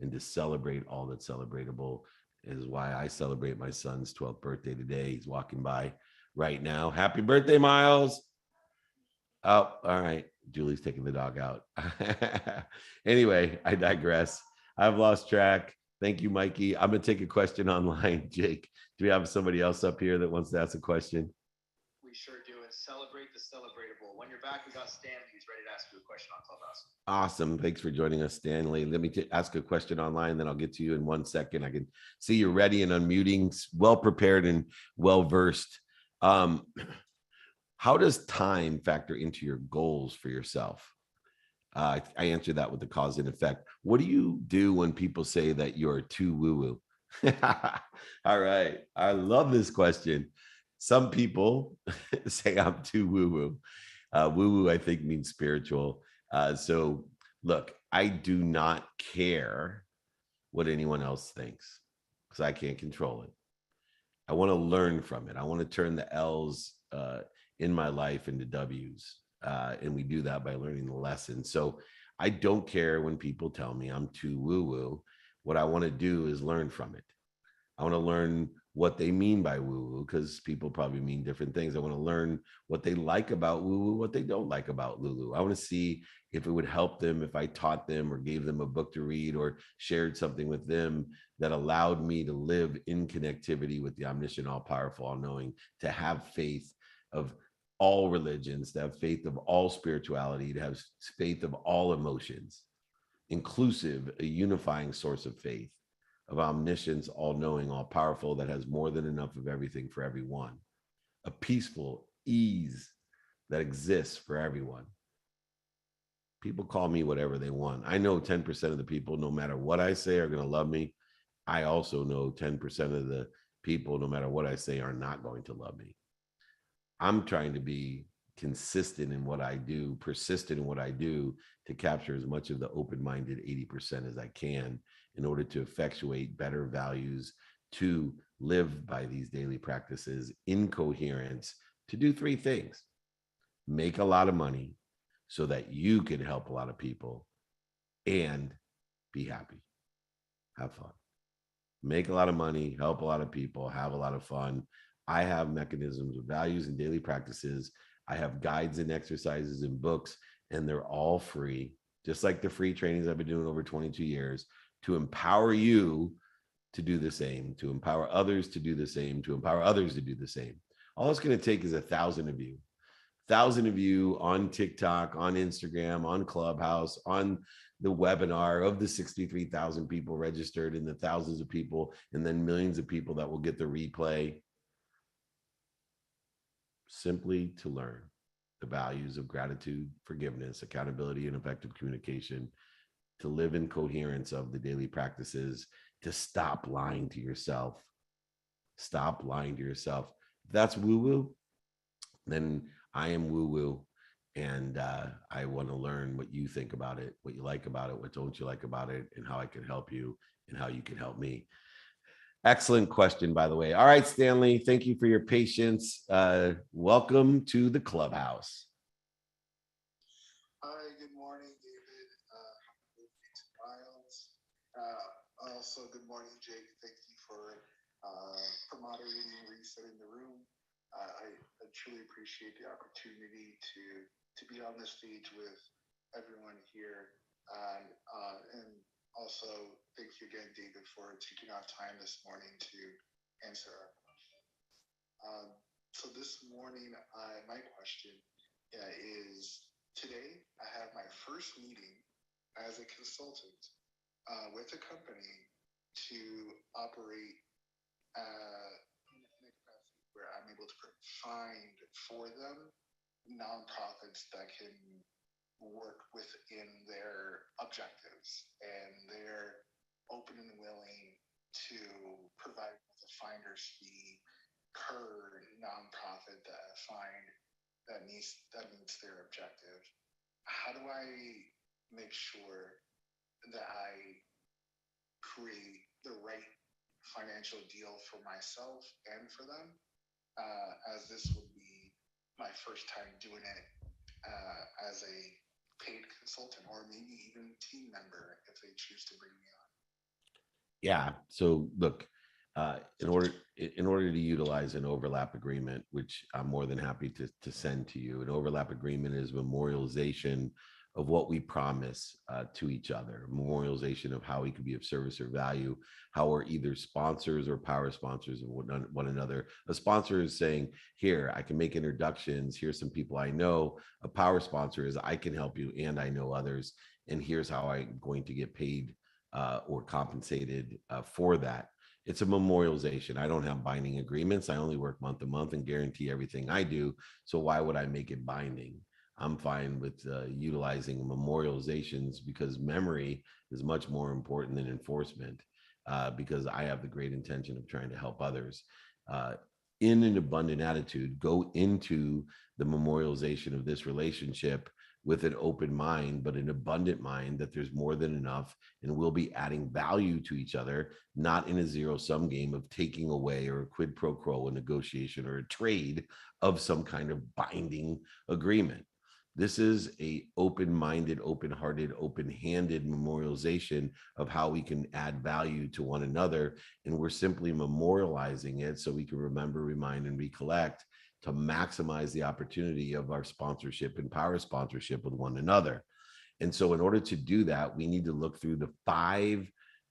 and to celebrate all that's celebratable. Is why I celebrate my son's 12th birthday today. He's walking by right now. Happy birthday, Miles. Oh, all right. Julie's taking the dog out. Anyway, I digress. I've lost track. Thank you, Mikey. I'm going to take a question online. Jake, do we have somebody else up here that wants to ask a question? We sure do. And celebrate the celebratable. When you're back, we got Stanley who's ready to ask you a question on Clubhouse. Awesome. Thanks for joining us, Stanley. Let me ask a question online, then I'll get to you in 1 second. I can see you're ready and unmuting, well prepared and well versed. How does time factor into your goals for yourself? I answered that with the cause and effect. What do you do when people say that you're too woo-woo? All right. I love this question. Some people say I'm too woo woo. Woo woo, I think, means spiritual. So, look, I do not care what anyone else thinks because I can't control it. I want to learn from it. I want to turn the L's in my life into W's. And we do that by learning the lesson. So I don't care when people tell me I'm too woo woo. What I want to do is learn from it. I want to learn what they mean by woo woo because people probably mean different things. I want to learn what they like about woo woo, what they don't like about Lulu. I want to see if it would help them if I taught them or gave them a book to read or shared something with them that allowed me to live in connectivity with the omniscient, all powerful, all knowing, to have faith of all religions, to have faith of all spirituality, to have faith of all emotions, inclusive, a unifying source of faith, of omniscience, all knowing, all powerful, that has more than enough of everything for everyone, a peaceful ease that exists for everyone. People call me whatever they want. I know 10% of the people, no matter what I say, are going to love me. I also know 10% of the people, no matter what I say, are not going to love me. I'm trying to be consistent in what I do, persistent in what I do, to capture as much of the open-minded 80% as I can in order to effectuate better values, to live by these daily practices in coherence, to do three things: make a lot of money so that you can help a lot of people, and be happy, have fun. Make a lot of money, help a lot of people, have a lot of fun. I have mechanisms of values and daily practices. I have guides and exercises and books, and they're all free, just like the free trainings I've been doing over 22 years, to empower you to do the same, to empower others to do the same, to empower others to do the same. All it's going to take is 1,000 of you. 1,000 of you on TikTok, on Instagram, on Clubhouse, on the webinar, of the 63,000 people registered, and the thousands of people, and then millions of people that will get the replay, simply to learn the values of gratitude, forgiveness, accountability, and effective communication, to live in coherence of the daily practices, to stop lying to yourself. Stop lying to yourself. If that's woo woo, then I am woo woo. And I want to learn what you think about it, what you like about it, what don't you like about it, and how I can help you and how you can help me. Excellent question, by the way. All right, Stanley, thank you for your patience. Welcome to the clubhouse. Hi, good morning, David. Miles. Also, good morning, Jake. Thank you for moderating and resetting the room. I truly appreciate the opportunity to be on the stage with everyone here. And also, thank you again, David, for taking out time this morning to answer our question. So this morning, my question is, today I have my first meeting as a consultant with a company to operate in a capacity where I'm able to find for them nonprofits that can work within their objectives, and they're open and willing to provide a finder's fee per nonprofit that I find that meets their objective. How do I make sure that I create the right financial deal for myself and for them, as this would be my first time doing it as a paid consultant, or maybe even team member if they choose to bring me on? Yeah. So look, in order to utilize an overlap agreement, which I'm more than happy to send to you, an overlap agreement is memorialization of what we promise to each other, memorialization of how we can be of service or value, how we're either sponsors or power sponsors of one another. A sponsor is saying, here, I can make introductions. Here's some people I know. A power sponsor is, I can help you and I know others. And here's how I'm going to get paid or compensated for that. It's a memorialization. I don't have binding agreements. I only work month to month and guarantee everything I do. So why would I make it binding? I'm fine with utilizing memorializations because memory is much more important than enforcement. because I have the great intention of trying to help others in an abundant attitude go into the memorialization of this relationship with an open mind, but an abundant mind that there's more than enough, and we'll be adding value to each other, not in a zero-sum game of taking away or a quid pro quo, a negotiation or a trade of some kind of binding agreement. This is a open-minded, open-hearted, open-handed memorialization of how we can add value to one another. And we're simply memorializing it so we can remember, remind, and recollect to maximize the opportunity of our sponsorship and power sponsorship with one another. And so in order to do that, we need to look through the 5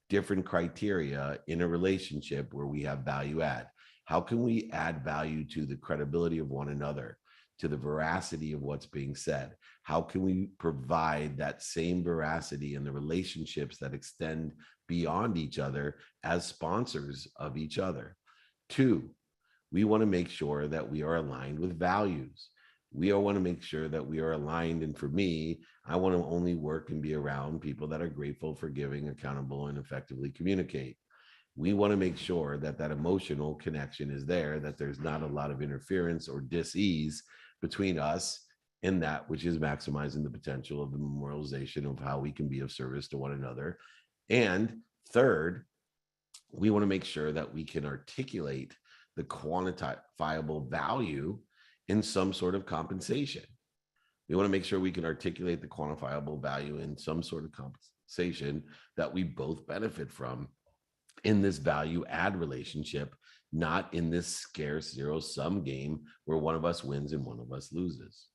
different criteria in a relationship where we have value add. How can we add value to the credibility of one another, to the veracity of what's being said? How can we provide that same veracity in the relationships that extend beyond each other as sponsors of each other? 2, we want to make sure that we are aligned with values. We all want to make sure that we are aligned. And for me, I want to only work and be around people that are grateful, forgiving, accountable, and effectively communicate. We want to make sure that that emotional connection is there, that there's not a lot of interference or dis-ease between us and that which is maximizing the potential of the memorialization of how we can be of service to one another. And third, we want to make sure that we can articulate the quantifiable value in some sort of compensation. We want to make sure we can articulate the quantifiable value in some sort of compensation that we both benefit from in this value add relationship, not in this scarce zero-sum game where one of us wins and one of us loses.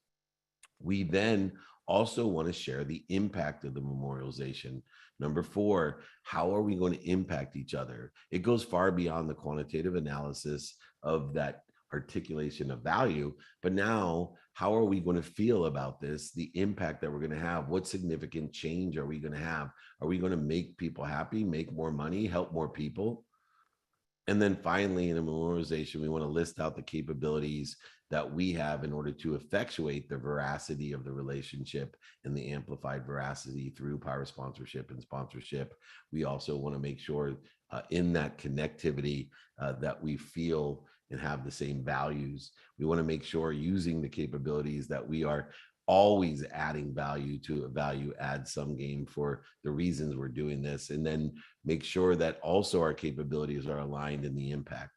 We then also want to share the impact of the memorialization. Number 4, how are we going to impact each other? It goes far beyond the quantitative analysis of that articulation of value, but now how are we going to feel about this, the impact that we're going to have? What significant change are we going to have? Are we going to make people happy, make more money, help more people? And then finally, in a memorialization, we want to list out the capabilities that we have in order to effectuate the veracity of the relationship and the amplified veracity through power sponsorship and sponsorship. We also want to make sure in that connectivity that we feel and have the same values. We want to make sure using the capabilities that we are always adding value to a value add sum game for the reasons we're doing this, and then make sure that also our capabilities are aligned in the impact.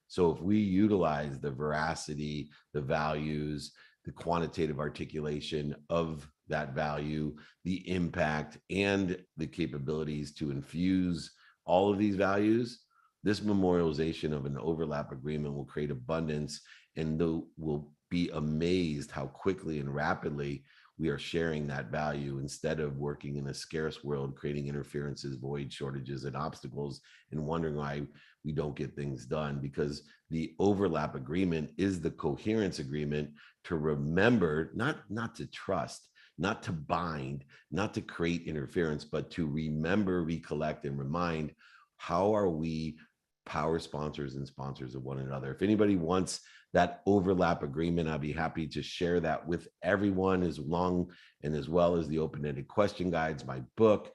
So if we utilize the veracity, the values, the quantitative articulation of that value, the impact, and the capabilities to infuse all of these values, this memorialization of an overlap agreement will create abundance, and we'll be amazed how quickly and rapidly we are sharing that value instead of working in a scarce world, creating interferences, void, shortages, and obstacles, and wondering why we don't get things done. Because the overlap agreement is the coherence agreement to remember, not to trust, not to bind, not to create interference, but to remember, recollect, and remind, how are we power sponsors and sponsors of one another? If anybody wants that overlap agreement, I'd be happy to share that with everyone, as long and as well as the open-ended question guides, my book.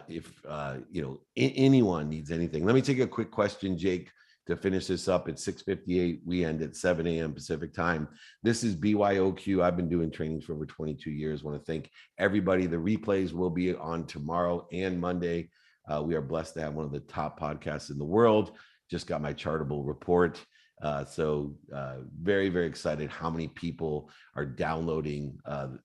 If anyone needs anything, let me take a quick question, Jake, to finish this up. At 6:58, we end at 7 a.m. Pacific time. This is BYOQ. I've been doing trainings for over 22 years. I want to thank everybody. The replays will be on tomorrow and Monday. We are blessed to have one of the top podcasts in the world. Just got my chartable report. So very, very excited how many people are downloading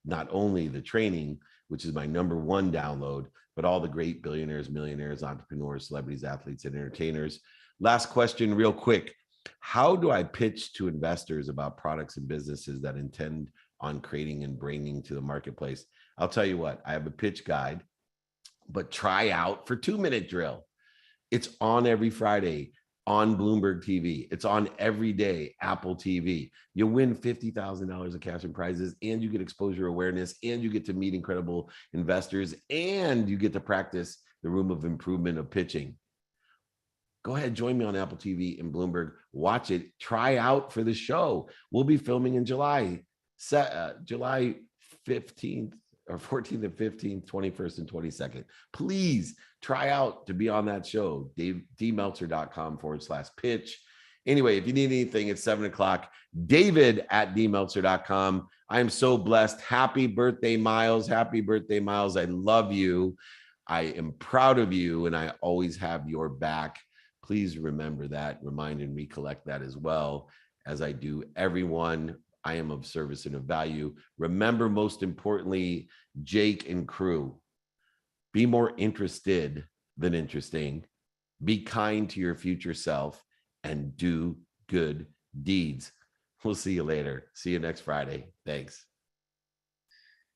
not only the training, which is my #1 download, but all the great billionaires, millionaires, entrepreneurs, celebrities, athletes, and entertainers. Last question real quick. How do I pitch to investors about products and businesses that intend on creating and bringing to the marketplace? I'll tell you what, I have a pitch guide, but try out for 2-minute drill. It's on every Friday on Bloomberg TV. It's on every day, Apple TV. You win $50,000 of cash and prizes, and you get exposure awareness, and you get to meet incredible investors, and you get to practice the room of improvement of pitching. Go ahead, join me on Apple TV and Bloomberg. Watch it. Try out for the show. We'll be filming in July 15th or 14th and 15th, 21st and 22nd. Please try out to be on that show. dmeltzer.com/pitch. Anyway, if you need anything, it's 7:00. David@dmeltzer.com. I am so blessed. Happy birthday, Miles. Happy birthday, Miles. I love you. I am proud of you, and I always have your back. Please remember that, remind and recollect that as well, as I do everyone. I am of service and of value. Remember, most importantly, Jake and crew, be more interested than interesting. Be kind to your future self and do good deeds. We'll see you later. See you next Friday. Thanks.